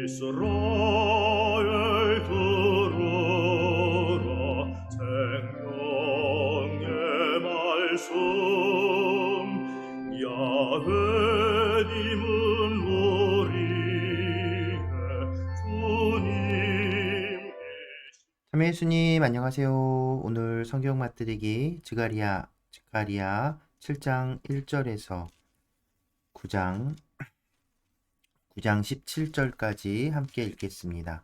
이스라엘 들으라 생명의 말씀 야훼님은 우리의 주님이시라. 참여 예수님 안녕하세요. 오늘 성경 맛들이기 스가랴 7장 1절에서 9장 17절까지 함께 읽겠습니다.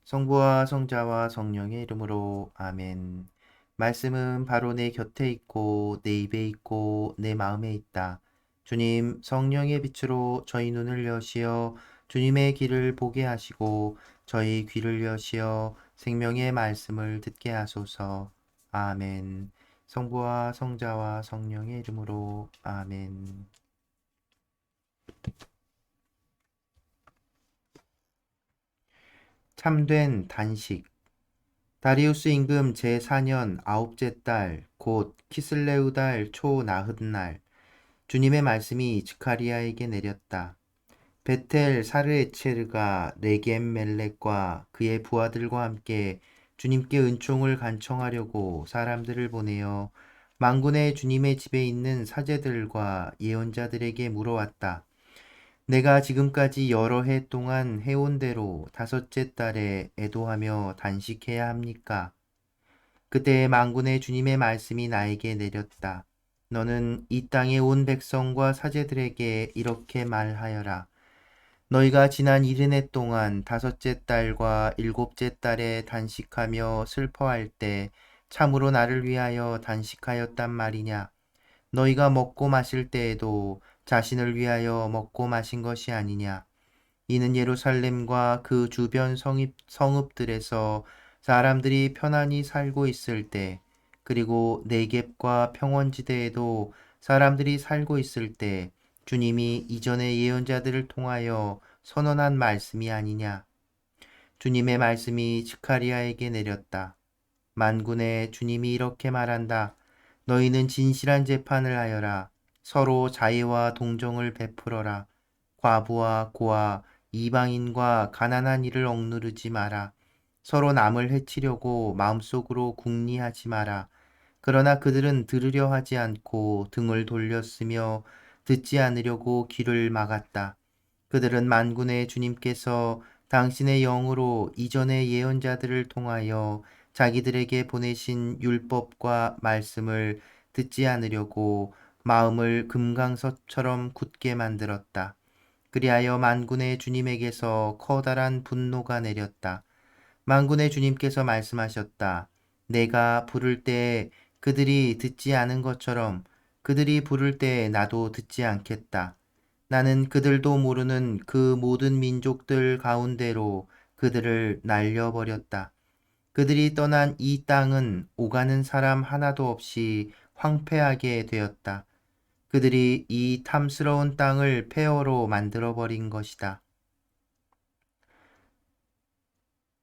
성부와 성자와 성령의 이름으로 아멘. 말씀은 바로 내 곁에 있고 내 입에 있고 내 마음에 있다. 주님, 성령의 빛으로 저희 눈을 여시어 주님의 길을 보게 하시고 저희 귀를 여시어 생명의 말씀을 듣게 하소서. 아멘. 성부와 성자와 성령의 이름으로 아멘. 참된 단식. 다리우스 임금 제4년 아홉째 달 곧 키슬레우 달 초 나흔날 주님의 말씀이 스가랴에게 내렸다. 베텔 사르에체르가 레겜 멜렉과 그의 부하들과 함께 주님께 은총을 간청하려고 사람들을 보내어 만군의 주님의 집에 있는 사제들과 예언자들에게 물어왔다. 내가 지금까지 여러 해 동안 해온 대로 다섯째 달에 애도하며 단식해야 합니까? 그때 만군의 주님의 말씀이 나에게 내렸다. 너는 이 땅의 온 백성과 사제들에게 이렇게 말하여라. 너희가 지난 70해 동안 다섯째 달과 일곱째 달에 단식하며 슬퍼할 때 참으로 나를 위하여 단식하였단 말이냐? 너희가 먹고 마실 때에도 자신을 위하여 먹고 마신 것이 아니냐? 이는 예루살렘과 그 주변 성읍들에서 사람들이 편안히 살고 있을 때, 그리고 네겝과 평원지대에도 사람들이 살고 있을 때, 주님이 이전의 예언자들을 통하여 선언한 말씀이 아니냐? 주님의 말씀이 스가랴에게 내렸다. 만군의 주님이 이렇게 말한다. 너희는 진실한 재판을 하여라. 서로 자애와 동정을 베풀어라. 과부와 고아, 이방인과 가난한 이를 억누르지 마라. 서로 남을 해치려고 마음속으로 궁리하지 마라. 그러나 그들은 들으려 하지 않고 등을 돌렸으며 듣지 않으려고 귀를 막았다. 그들은 만군의 주님께서 당신의 영으로 이전의 예언자들을 통하여 자기들에게 보내신 율법과 말씀을 듣지 않으려고 마음을 금강석처럼 굳게 만들었다. 그리하여 만군의 주님에게서 커다란 분노가 내렸다. 만군의 주님께서 말씀하셨다. 내가 부를 때 그들이 듣지 않은 것처럼 그들이 부를 때 나도 듣지 않겠다. 나는 그들도 모르는 그 모든 민족들 가운데로 그들을 날려버렸다. 그들이 떠난 이 땅은 오가는 사람 하나도 없이 황폐하게 되었다. 그들이 이 탐스러운 땅을 폐허로 만들어버린 것이다.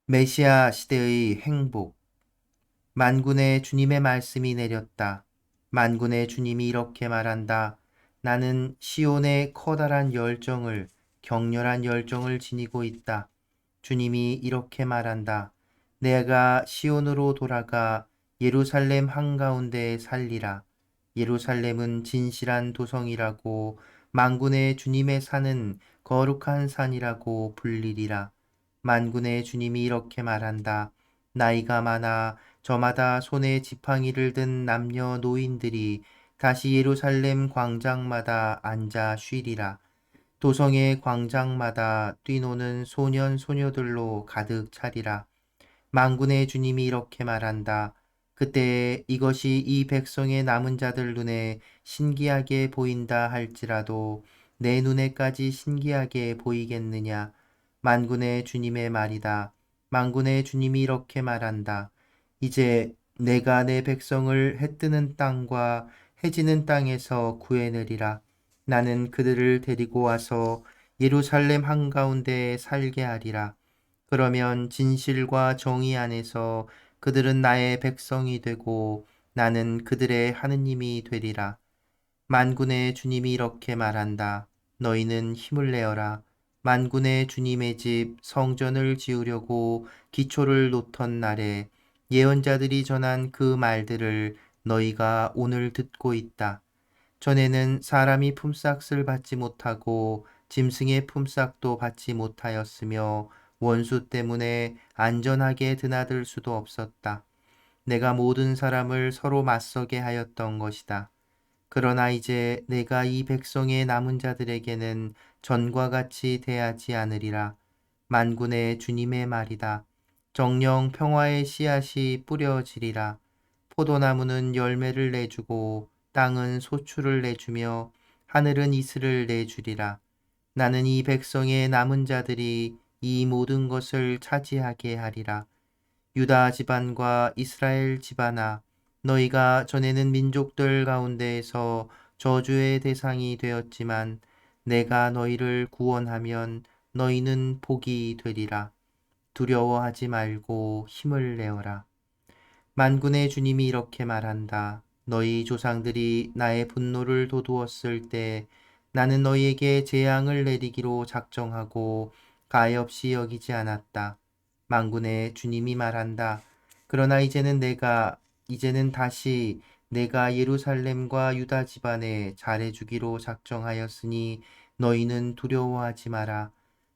메시아 시대의 행복. 만군의 주님의 말씀이 내렸다. 만군의 주님이 이렇게 말한다. 나는 시온의 커다란 열정을, 격렬한 열정을 지니고 있다. 주님이 이렇게 말한다. 내가 시온으로 돌아가 예루살렘 한가운데에 살리라. 예루살렘은 진실한 도성이라고 만군의 주님의 산은 거룩한 산이라고 불리리라. 만군의 주님이 이렇게 말한다. 나이가 많아 저마다 손에 지팡이를 든 남녀 노인들이 다시 예루살렘 광장마다 앉아 쉬리라. 도성의 광장마다 뛰노는 소년 소녀들로 가득 차리라. 만군의 주님이 이렇게 말한다. 그때 이것이 이 백성의 남은 자들 눈에 신기하게 보인다 할지라도 내 눈에까지 신기하게 보이겠느냐? 만군의 주님의 말이다. 만군의 주님이 이렇게 말한다. 이제 내가 내 백성을 해 뜨는 땅과 해지는 땅에서 구해내리라. 나는 그들을 데리고 와서 예루살렘 한가운데에 살게 하리라. 그러면 진실과 정의 안에서 그들은 나의 백성이 되고 나는 그들의 하느님이 되리라. 만군의 주님이 이렇게 말한다. 너희는 힘을 내어라. 만군의 주님의 집 성전을 지으려고 기초를 놓던 날에 예언자들이 전한 그 말들을 너희가 오늘 듣고 있다. 전에는 사람이 품삯을 받지 못하고 짐승의 품삯도 받지 못하였으며 원수 때문에 안전하게 드나들 수도 없었다. 내가 모든 사람을 서로 맞서게 하였던 것이다. 그러나 이제 내가 이 백성의 남은 자들에게는 전과 같이 대하지 않으리라. 만군의 주님의 말이다. 정령 평화의 씨앗이 뿌려지리라. 포도나무는 열매를 내주고 땅은 소출을 내주며 하늘은 이슬을 내주리라. 나는 이 백성의 남은 자들이 이 모든 것을 차지하게 하리라. 유다 집안과 이스라엘 집안아, 너희가 전에는 민족들 가운데에서 저주의 대상이 되었지만 내가 너희를 구원하면 너희는 복이 되리라. 두려워하지 말고 힘을 내어라. 만군의 주님이 이렇게 말한다. 너희 조상들이 나의 분노를 돋우었을 때 나는 너희에게 재앙을 내리기로 작정하고 가엾이 여기지 않았다. 만군의 주님이 말한다. 그러나 이제는 다시 내가 예루살렘과 유다 집안에 잘해주기로 작정하였으니 너희는 두려워하지 마라.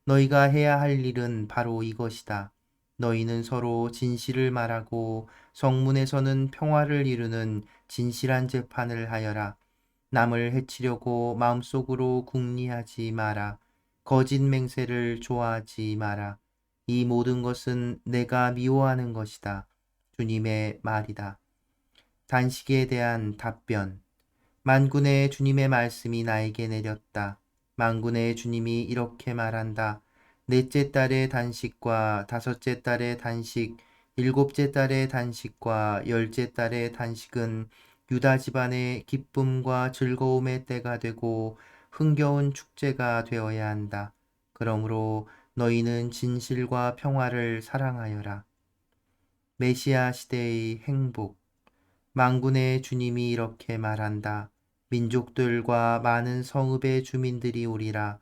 너희가 해야 할 일은 바로 이것이다. 너희는 서로 진실을 말하고 성문에서는 평화를 이루는 진실한 재판을 하여라. 남을 해치려고 마음속으로 궁리하지 마라. 거짓 맹세를 좋아하지 마라. 이 모든 것은 내가 미워하는 것이다. 주님의 말이다. 단식에 대한 답변. 만군의 주님의 말씀이 나에게 내렸다. 만군의 주님이 이렇게 말한다. 넷째 달의 단식과 다섯째 달의 단식, 일곱째 달의 단식과 열째 달의 단식은 유다 집안의 기쁨과 즐거움의 때가 되고 흥겨운 축제가 되어야 한다. 그러므로 너희는 진실과 평화를 사랑하여라. 메시아 시대의 행복. 만군의 주님이 이렇게 말한다. 민족들과 많은 성읍의 주민들이 오리라.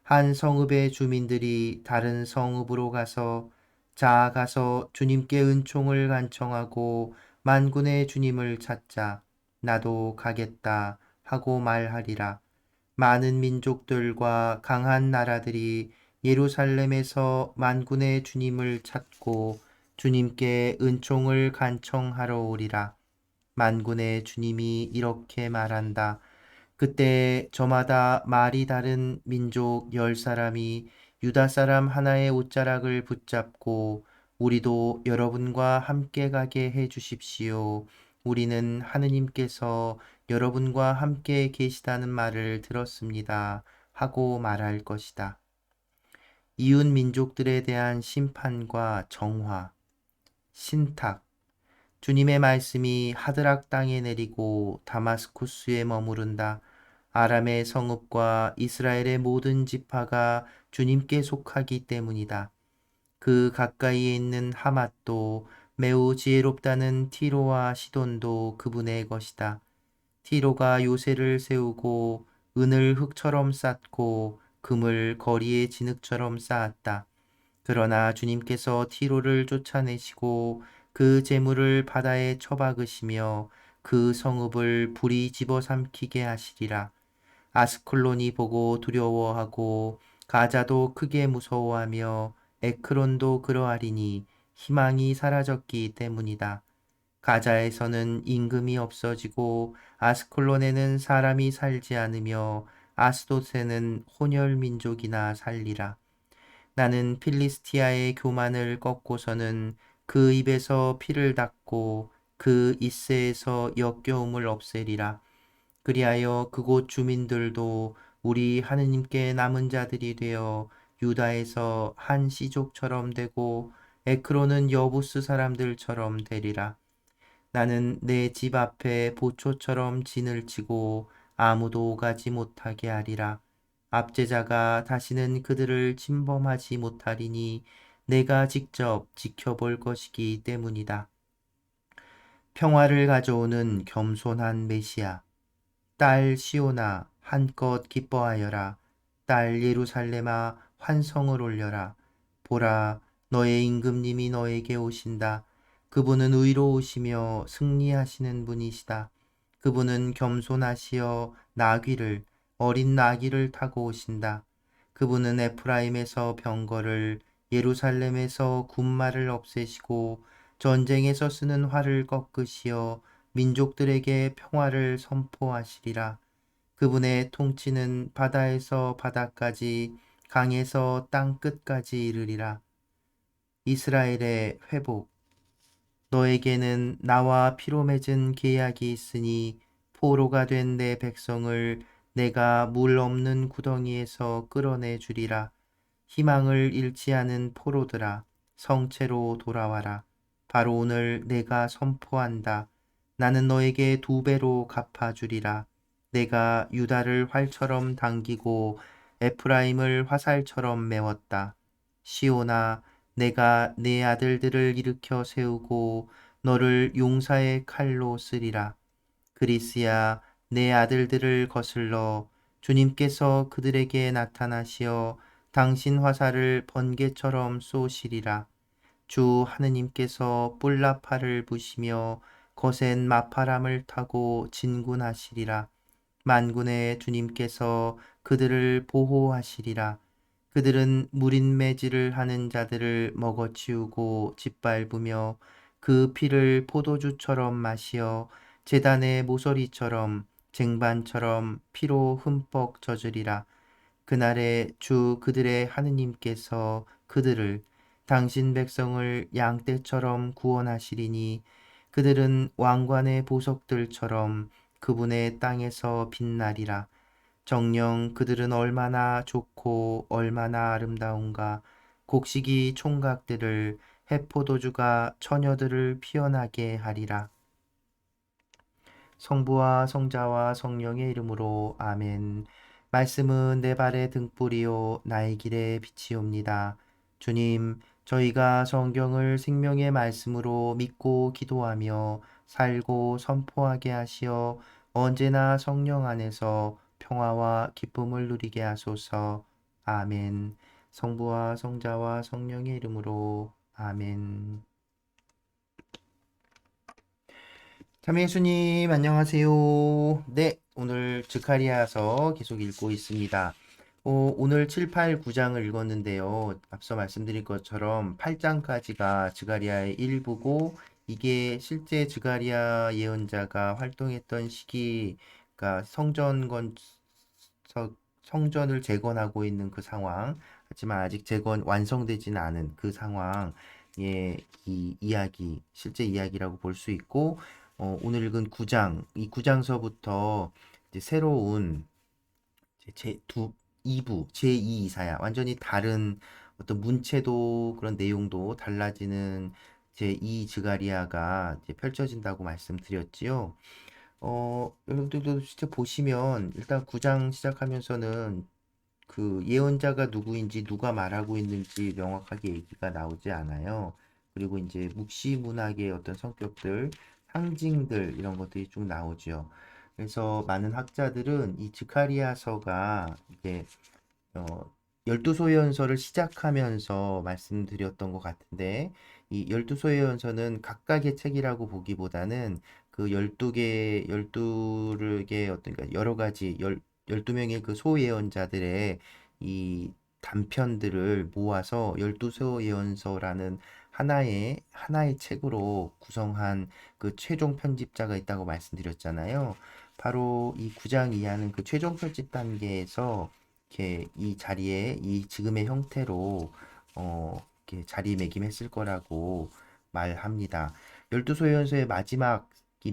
한 성읍의 주민들이 다른 성읍으로 가서 자아가서 주님께 은총을 간청하고 만군의 주님을 찾자. 나도 가겠다 하고 말하리라. 많은 민족들과 강한 나라들이 예루살렘에서 만군의 주님을 찾고 주님께 은총을 간청하러 오리라. 만군의 주님이 이렇게 말한다. 그때 저마다 말이 다른 민족 10사람이 유다 사람 하나의 옷자락을 붙잡고 우리도 여러분과 함께 가게 해 주십시오. 우리는 하느님께서 여러분과 함께 계시다는 말을 들었습니다. 하고 말할 것이다. 이웃 민족들에 대한 심판과 정화, 신탁. 주님의 말씀이 하드락 땅에 내리고 다마스쿠스에 머무른다. 아람의 성읍과 이스라엘의 모든 지파가 주님께 속하기 때문이다. 그 가까이에 있는 하맛도 매우 지혜롭다는 티로와 시돈도 그분의 것이다. 티로가 요새를 세우고 은을 흙처럼 쌓고 금을 거리의 진흙처럼 쌓았다. 그러나 주님께서 티로를 쫓아내시고 그 재물을 바다에 처박으시며 그 성읍을 불이 집어삼키게 하시리라. 아스클론이 보고 두려워하고 가자도 크게 무서워하며 에크론도 그러하리니 희망이 사라졌기 때문이다. 가자에서는 임금이 없어지고 아스클론에는 사람이 살지 않으며 아스돗에는 혼혈 민족이나 살리라. 나는 필리스티아의 교만을 꺾고서는 그 입에서 피를 닦고 그 잇새에서 역겨움을 없애리라. 그리하여 그곳 주민들도 우리 하느님께 남은 자들이 되어 유다에서 한 씨족처럼 되고 에크로는 여부스 사람들처럼 되리라. 나는 내 집 앞에 보초처럼 진을 치고 아무도 오가지 못하게 하리라. 압제자가 다시는 그들을 침범하지 못하리니 내가 직접 지켜볼 것이기 때문이다. 평화를 가져오는 겸손한 메시아. 딸 시온아 한껏 기뻐하여라. 딸 예루살렘아 환성을 올려라. 보라, 너의 임금님이 너에게 오신다. 그분은 의로우시며 승리하시는 분이시다. 그분은 겸손하시어 어린 나귀를 타고 오신다. 그분은 에프라임에서 병거를, 예루살렘에서 군마를 없애시고 전쟁에서 쓰는 활을 꺾으시어 민족들에게 평화를 선포하시리라. 그분의 통치는 바다에서 바다까지, 강에서 땅 끝까지 이르리라. 이스라엘의 회복. 너에게는 나와 피로 맺은 계약이 있으니 포로가 된 내 백성을 내가 물 없는 구덩이에서 끌어내 주리라. 희망을 잃지 않은 포로들아, 성체로 돌아와라. 바로 오늘 내가 선포한다. 나는 너에게 2배로 갚아주리라. 내가 유다를 활처럼 당기고 에프라임을 화살처럼 메웠다. 시온아, 내가 내 아들들을 일으켜 세우고 너를 용사의 칼로 쓰리라. 그리스야, 내 아들들을 거슬러 주님께서 그들에게 나타나시어 당신 화살을 번개처럼 쏘시리라. 주 하느님께서 뿔나팔을 부시며 거센 마파람을 타고 진군하시리라. 만군의 주님께서 그들을 보호하시리라. 그들은 무린매질을 하는 자들을 먹어치우고 짓밟으며 그 피를 포도주처럼 마시어 제단의 모서리처럼 쟁반처럼 피로 흠뻑 젖으리라. 그날에 주 그들의 하느님께서 그들을 당신 백성을 양떼처럼 구원하시리니 그들은 왕관의 보석들처럼 그분의 땅에서 빛나리라. 정녕 그들은 얼마나 좋고 얼마나 아름다운가. 곡식이 총각들을, 해포도주가 처녀들을 피어나게 하리라. 성부와 성자와 성령의 이름으로 아멘. 말씀은 내 발의 등불이요 나의 길의 빛이옵니다. 주님, 저희가 성경을 생명의 말씀으로 믿고 기도하며 살고 선포하게 하시어 언제나 성령 안에서 평화와 기쁨을 누리게 하소서. 아멘. 성부와 성자와 성령의 이름으로 아멘. 참 예수님 안녕하세요. 네, 오늘 드카리아서 계속 읽고 있습니다. 오늘 7, 8, 9장을 읽었는데요. 앞서 말씀드린 것처럼 8장까지가 드가리아의 일부고 이게 실제 드가리아 예언자가 활동했던 시기가 성전을 재건하고 있는 그 상황, 하지만 아직 완성되지는 않은 그 상황의 이 이야기, 실제 이야기라고 볼 수 있고, 오늘 읽은 9장, 이 9장서부터 이제 새로운 제 2부, 제2 이사야, 완전히 다른 어떤 문체도 그런 내용도 달라지는 제2 드가리아가 이제 펼쳐진다고 말씀드렸지요. 여러분들도 진짜 보시면 일단 9장 시작하면서는 그 예언자가 누구인지 누가 말하고 있는지 명확하게 얘기가 나오지 않아요. 그리고 이제 묵시문학의 어떤 성격들, 상징들 이런 것들이 쭉 나오죠. 그래서 많은 학자들은 이 드카리아서가 이제 열두 소예언서를 시작하면서 말씀드렸던 것 같은데 이 열두 소예언서는 각각의 책이라고 보기보다는 그 12개 어떤 그러니까 여러 가지 12명의 그 소예언자들의 이 단편들을 모아서 열두 소예언서라는 하나의 책으로 구성한 그 최종 편집자가 있다고 말씀드렸잖아요. 바로 이 9장 이하는 그 최종 편집 단계에서 이렇게 이 자리에 이 지금의 형태로 이렇게 자리매김했을 거라고 말합니다. 열두 소현서의 마지막이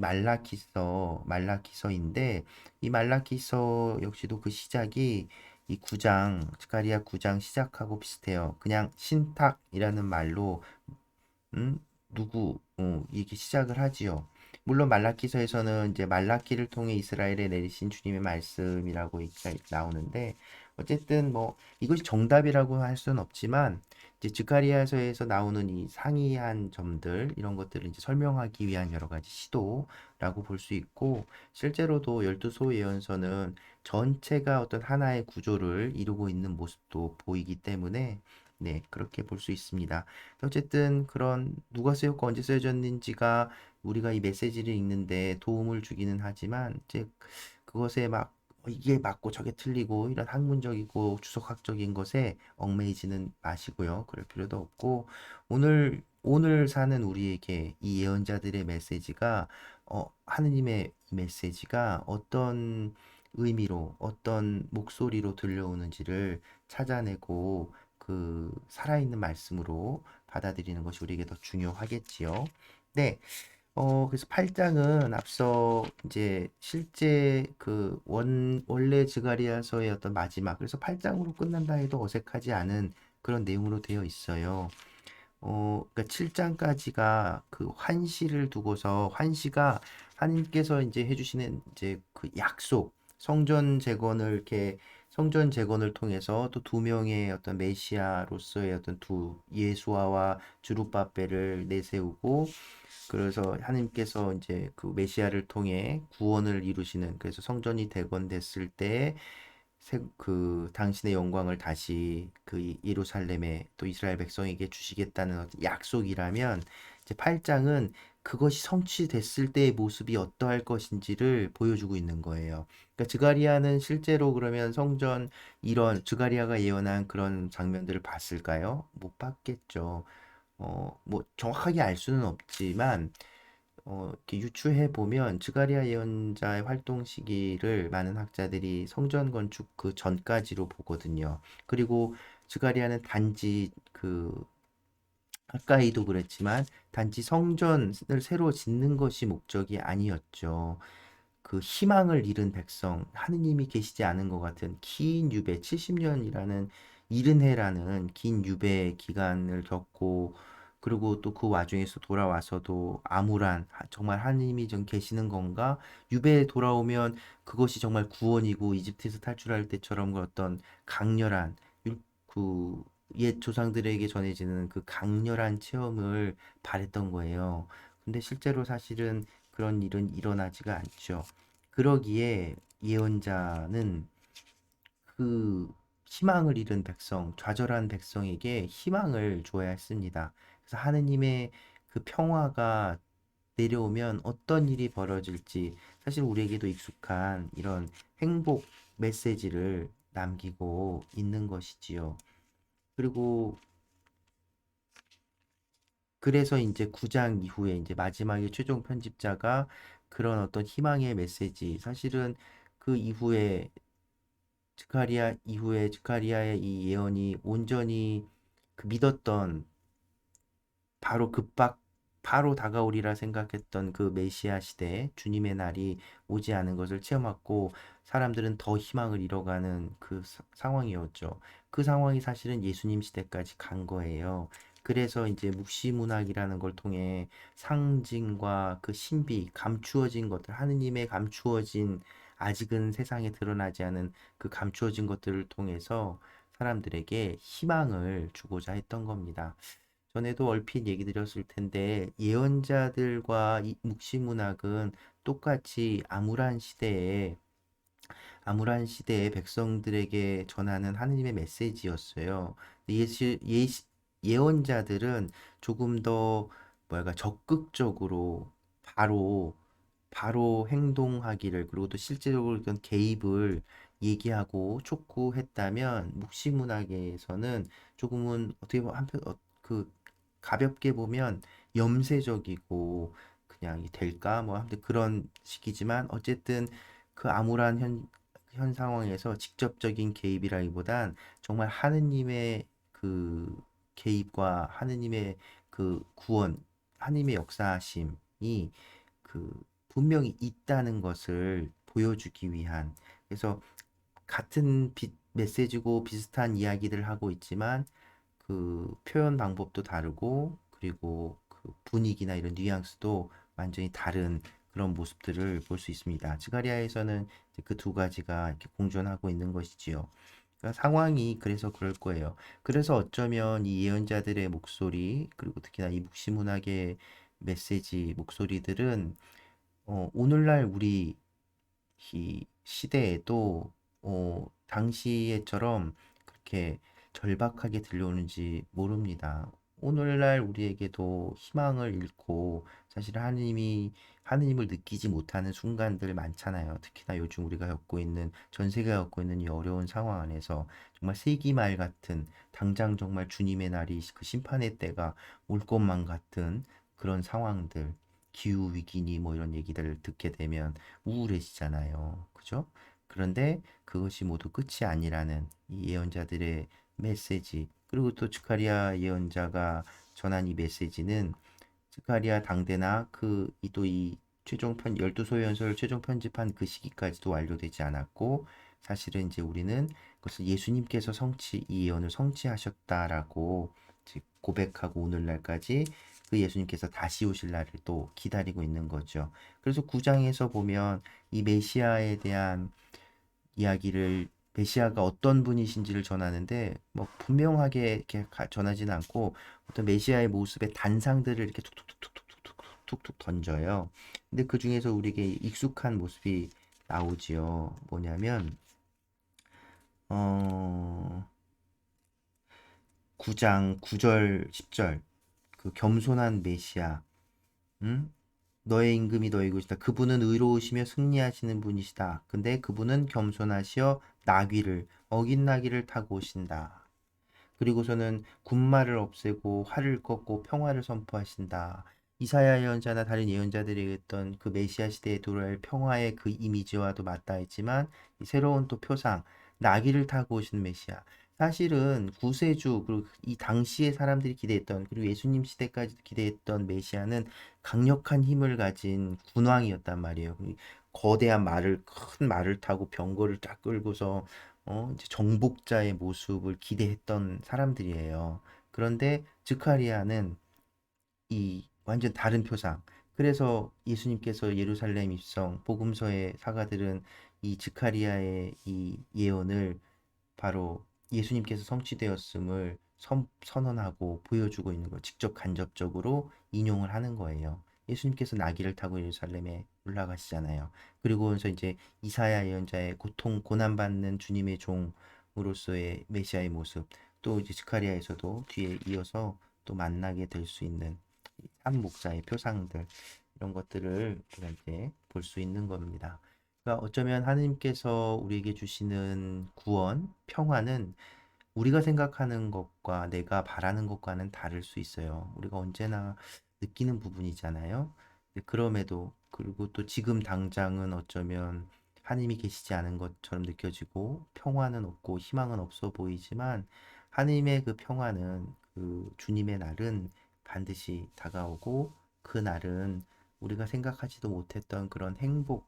말라기서인데 이 말라기서 역시도 그 시작이 이 9장, 스가랴 9장 시작하고 비슷해요. 그냥 신탁이라는 말로 누구 이렇게 시작을 하지요. 물론 말라기서에서는 이제 말라기를 통해 이스라엘에 내리신 주님의 말씀이라고 나오는데 어쨌든 뭐 이것이 정답이라고 할 수는 없지만 이제 즉가리아서에서 나오는 이 상이한 점들 이런 것들을 이제 설명하기 위한 여러 가지 시도라고 볼 수 있고 실제로도 열두 예언서는 전체가 어떤 하나의 구조를 이루고 있는 모습도 보이기 때문에 네, 그렇게 볼 수 있습니다. 어쨌든 그런 누가 쓰였고 언제 쓰여졌는지가 우리가 이 메시지를 읽는데 도움을 주기는 하지만 이제 그것에 막 이게 맞고 저게 틀리고 이런 학문적이고 주석학적인 것에 얽매이지는 마시고요. 그럴 필요도 없고 오늘 사는 우리에게 이 예언자들의 메시지가 하느님의 메시지가 어떤 의미로 어떤 목소리로 들려오는지를 찾아내고 그 살아있는 말씀으로 받아들이는 것이 우리에게 더 중요하겠지요. 네. 그래서 8장은 앞서 이제 실제 그 원래 드가리아서의 어떤 마지막, 그래서 8장으로 끝난다 해도 어색하지 않은 그런 내용으로 되어 있어요. 그러니까 7장까지가 그 환시를 두고서 환시가 하나님께서 이제 해주시는 이제 그 약속, 성전 재건을 통해서 또 두 명의 어떤 메시아로서의 어떤 두 예수아와 주룹바벨을 내세우고 그래서 하나님께서 이제 그 메시아를 통해 구원을 이루시는 그래서 성전이 대건됐을 때 그 당신의 영광을 다시 그 예루살렘에 또 이스라엘 백성에게 주시겠다는 어떤 약속이라면 이제 8장은 그것이 성취됐을 때의 모습이 어떠할 것인지를 보여주고 있는 거예요. 그러니까 드가리아는 실제로 그러면 성전 이런 드가리아가 예언한 그런 장면들을 봤을까요? 못 봤겠죠. 뭐 정확하게 알 수는 없지만 이렇게 유추해 보면 즈가리아 예언자의 활동 시기를 많은 학자들이 성전 건축 그 전까지로 보거든요. 그리고 즈가리아는 단지 그 가까이도 그랬지만 단지 성전을 새로 짓는 것이 목적이 아니었죠. 그 희망을 잃은 백성, 하느님이 계시지 않은 것 같은 긴 유배, 70년이라는 이른 해라는 긴 유배 기간을 겪고, 그리고 또 그 와중에서 돌아와서도 암울한, 정말 하느님이 좀 계시는 건가? 유배에 돌아오면 그것이 정말 구원이고, 이집트에서 탈출할 때처럼 그 어떤 강렬한, 그, 옛 조상들에게 전해지는 그 강렬한 체험을 바랬던 거예요. 근데 실제로 사실은 그런 일은 일어나지가 않죠. 그러기에 예언자는 그 희망을 잃은 백성, 좌절한 백성에게 희망을 줘야 했습니다. 그래서 하느님의 그 평화가 내려오면 어떤 일이 벌어질지 사실 우리에게도 익숙한 이런 행복 메시지를 남기고 있는 것이지요. 그리고 그래서 이제 9장 이후에 이제 마지막에 최종 편집자가 그런 어떤 희망의 메시지, 사실은 그 이후에 즈카리아 이후에 즈카리아의 이 예언이 온전히 그 믿었던 바로 급박 바로 다가오리라 생각했던 그 메시아 시대 주님의 날이 오지 않은 것을 체험하고 사람들은 더 희망을 잃어가는 그 상황이었죠. 그 상황이 사실은 예수님 시대까지 간 거예요. 그래서 이제 묵시문학이라는 걸 통해 상징과 그 신비, 감추어진 것들, 하느님의 감추어진 아직은 세상에 드러나지 않은 그 감추어진 것들을 통해서 사람들에게 희망을 주고자 했던 겁니다. 전에도 얼핏 얘기 드렸을 텐데 예언자들과 이 묵시문학은 똑같이 암울한 시대에 백성들에게 전하는 하느님의 메시지였어요. 예언자들은 조금 더 뭐랄까 적극적으로 바로 행동하기를 그리고 또 실제적으로 어떤 개입을 얘기하고 촉구했다면 묵시문학에서는 조금은 어떻게 보면 그 가볍게 보면 염세적이고 그냥 될까 뭐 아무튼 그런 식이지만 어쨌든 그 암울한 현 상황에서 직접적인 개입이라기보단 정말 하느님의 그 개입과 하느님의 그 구원, 하느님의 역사하심이 그 분명히 있다는 것을 보여주기 위한 그래서 같은 메시지고 비슷한 이야기들을 하고 있지만 그 표현 방법도 다르고 그리고 그 분위기나 이런 뉘앙스도 완전히 다른 그런 모습들을 볼 수 있습니다. 즈가리아에서는 그 두 가지가 이렇게 공존하고 있는 것이지요. 그러니까 상황이 그래서 그럴 거예요. 그래서 어쩌면 이 예언자들의 목소리, 그리고 특히나 이 묵시문학의 메시지 목소리들은 오늘날 우리 이 시대에도 당시에처럼 그렇게 절박하게 들려오는지 모릅니다. 오늘날 우리에게도 희망을 잃고 사실 하느님을 느끼지 못하는 순간들 많잖아요. 특히나 요즘 우리가 겪고 있는 전 세계가 겪고 있는 이 어려운 상황 안에서 정말 세기말 같은 당장 정말 주님의 날이 그 심판의 때가 올 것만 같은 그런 상황들, 기후 위기니 뭐 이런 얘기들을 듣게 되면 우울해지잖아요. 그죠? 그런데 그것이 모두 끝이 아니라는 이 예언자들의 메시지, 그리고 또 스가랴 예언자가 전한 이 메시지는 스가랴 당대나 이 최종 12소연설 최종 편집한 그 시기까지도 완료되지 않았고, 사실은 이제 우리는 그것을 예수님께서 이 예언을 성취하셨다라고 고백하고 오늘날까지 그 예수님께서 다시 오실 날을 또 기다리고 있는 거죠. 그래서 9장에서 보면 이 메시아에 대한 이야기를, 메시아가 어떤 분이신지를 전하는데 뭐 분명하게 이렇게 전하지는 않고 어떤 메시아의 모습의 단상들을 이렇게 툭툭툭툭툭툭툭툭 던져요. 근데 그 중에서 우리에게 익숙한 모습이 나오지요. 뭐냐면 9장 9절 10절, 그 겸손한 메시아, 응? 너의 임금이 너의 것이다. 그분은 의로우시며 승리하시는 분이시다. 근데 그분은 겸손하시어 어긴 나귀를 타고 오신다. 그리고서는 군마를 없애고 활을 꺾고 평화를 선포하신다. 이사야 예언자나 다른 예언자들이 했던 그 메시아 시대에 도래할 평화의 그 이미지와도 맞닿아 있지만 이 새로운 또 표상, 나귀를 타고 오시는 메시아. 사실은 구세주, 그리고 이 당시에 사람들이 기대했던, 그리고 예수님 시대까지 기대했던 메시아는 강력한 힘을 가진 군왕이었단 말이에요. 거대한 큰 말을 타고 병거를 쫙 끌고서 이제 정복자의 모습을 기대했던 사람들이에요. 그런데 스가랴는 이 완전 다른 표상. 그래서 예수님께서 예루살렘 입성, 복음서의 사가들은 이 스가랴의 이 예언을 바로 예수님께서 성취되었음을 선언하고 보여주고 있는 걸 직접 간접적으로 인용을 하는 거예요. 예수님께서 나귀를 타고 예루살렘에 올라가시잖아요. 그리고서 이제 이사야 예언자의 고난받는 주님의 종으로서의 메시아의 모습, 또 이제 스가랴에서도 뒤에 이어서 또 만나게 될 수 있는 한 목자의 표상들, 이런 것들을 우리가 이제 볼 수 있는 겁니다. 그러니까 어쩌면 하느님께서 우리에게 주시는 구원, 평화는 우리가 생각하는 것과 내가 바라는 것과는 다를 수 있어요. 우리가 언제나 느끼는 부분이잖아요. 그럼에도, 그리고 또 지금 당장은 어쩌면 하나님이 계시지 않은 것처럼 느껴지고 평화는 없고 희망은 없어 보이지만, 하나님의 그 평화는, 그 주님의 날은 반드시 다가오고, 그 날은 우리가 생각하지도 못했던 그런 행복,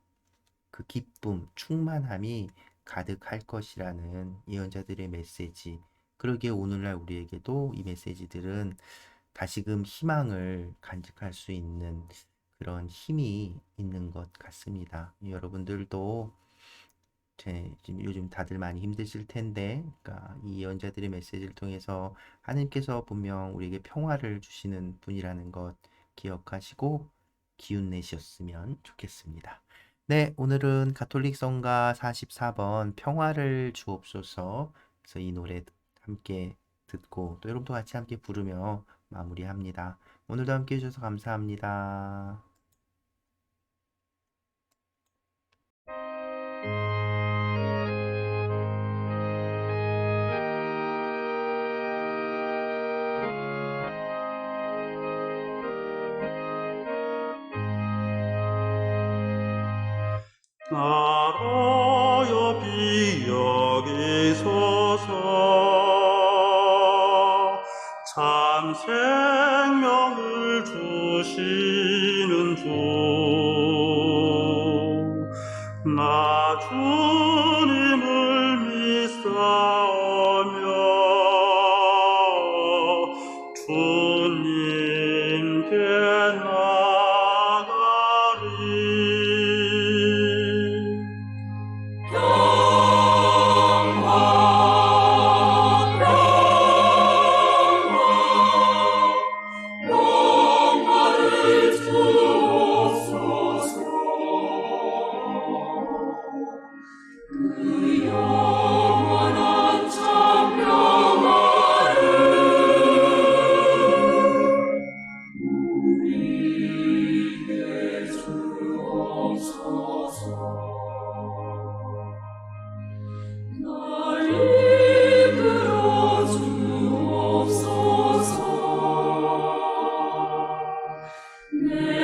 그 기쁨, 충만함이 가득할 것이라는 예언자들의 메시지. 그러기에 오늘날 우리에게도 이 메시지들은 다시금 희망을 간직할 수 있는 그런 힘이 있는 것 같습니다. 여러분들도 지금 요즘 다들 많이 힘드실 텐데, 그러니까 이 예언자들의 메시지를 통해서 하나님께서 분명 우리에게 평화를 주시는 분이라는 것 기억하시고 기운 내셨으면 좋겠습니다. 네, 오늘은 가톨릭 성가 44번 평화를 주옵소서, 그래서 이 노래 함께 듣고 또 여러분도 같이 함께 부르며 마무리합니다. 오늘도 함께 해주셔서 감사합니다. 나라여 비여기소서 참 생명을 주시는 주 나 주님을 믿사오며 주님께 나가리 내